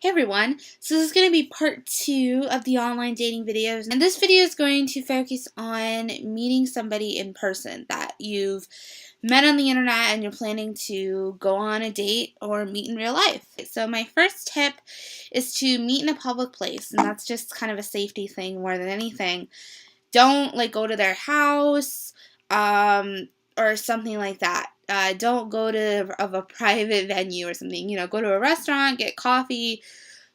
Hey everyone, so this is going to be part 2 of the online dating videos, and this video is going to focus on meeting somebody in person that you've met on the internet and you're planning to go on a date or meet in real life. So my first tip is to meet in a public place, and that's just kind of a safety thing more than anything. Don't go to their house or something like that. Don't go to a private venue or something. Go to a restaurant, get coffee,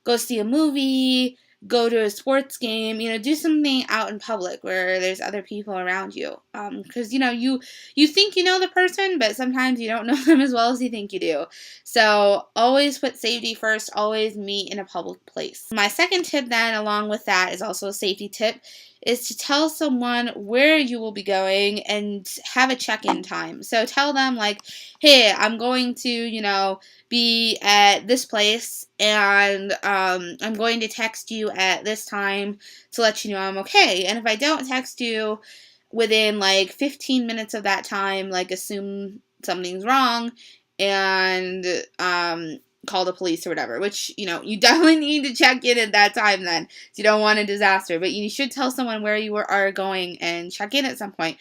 go see a movie, go to a sports game, do something out in public where there's other people around you. Because, you think you know the person, but sometimes you don't know them as well as you think you do. So always put safety first, always meet in a public place. My second tip then, along with that, is also a safety tip, is to tell someone where you will be going and have a check-in time. So tell them hey, I'm going to, be at this place, and I'm going to text you at this time to let you know I'm okay. And if I don't text you within 15 minutes of that time, assume something's wrong and call the police or whatever, which, you definitely need to check in at that time then. You don't want a disaster, but you should tell someone where you are going and check in at some point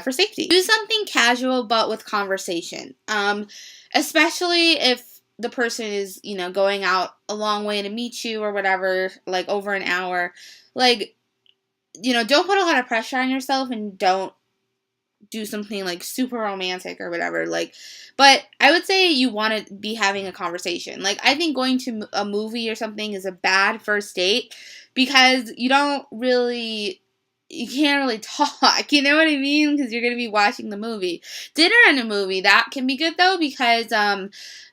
for safety. Do something casual but with conversation, especially if the person is, going out a long way to meet you or whatever, over an hour. Don't put a lot of pressure on yourself and don't do something super romantic or whatever. But I would say you want to be having a conversation. I think going to a movie or something is a bad first date because you can't really talk, you know what I mean? Because you're going to be watching the movie. Dinner and a movie, that can be good though, because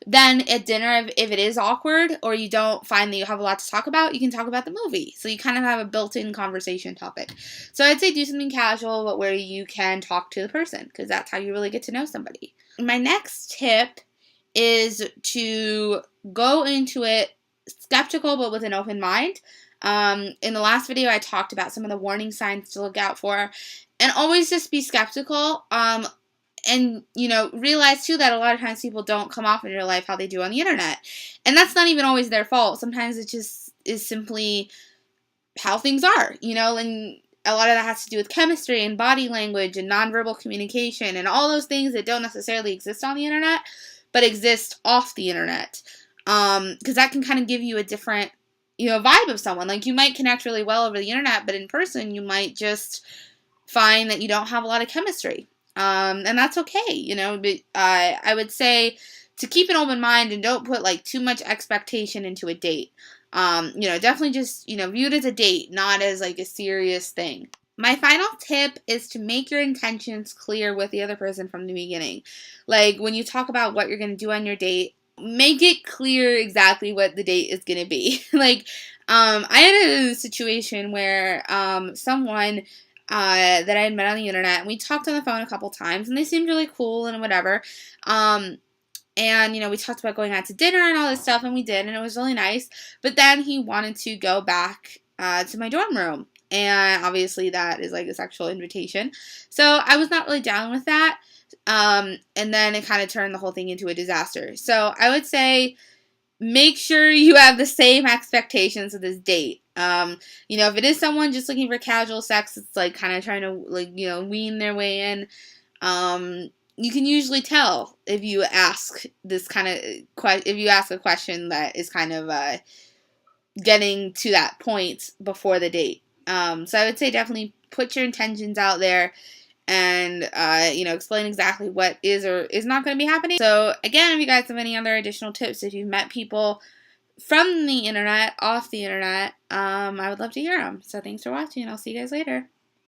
then at dinner, if it is awkward or you don't find that you have a lot to talk about, you can talk about the movie. So you kind of have a built-in conversation topic. So I'd say do something casual, but where you can talk to the person, because that's how you really get to know somebody. My next tip is to go into it skeptical, but with an open mind. In the last video, I talked about some of the warning signs to look out for, and always just be skeptical. And, realize too that a lot of times people don't come off in your life how they do on the internet. And that's not even always their fault. Sometimes it just is simply how things are, and a lot of that has to do with chemistry and body language and nonverbal communication and all those things that don't necessarily exist on the internet, but exist off the internet. Because that can kind of give you a different, vibe of someone. You might connect really well over the internet, but in person, you might just find that you don't have a lot of chemistry. And that's okay, but I would say to keep an open mind and don't put too much expectation into a date. Definitely just, view it as a date, not as a serious thing. My final tip is to make your intentions clear with the other person from the beginning. When you talk about what you're going to do on your date, make it clear exactly what the date is going to be. I had a situation where someone that I had met on the internet, and we talked on the phone a couple times, and they seemed really cool and whatever. And, we talked about going out to dinner and all this stuff, and we did, and it was really nice. But then he wanted to go back to my dorm room, and obviously that is a sexual invitation. So I was not really down with that. And then it kind of turned the whole thing into a disaster. So I would say make sure you have the same expectations of this date. If it is someone just looking for casual sex, it's kind of trying to wean their way in. You can usually tell if you ask this kind of if you ask a question that is kind of getting to that point before the date. So I would say definitely put your intentions out there and, explain exactly what is or is not going to be happening. So, again, if you guys have any other additional tips, if you've met people from the internet, off the internet, I would love to hear them. So, thanks for watching, and I'll see you guys later.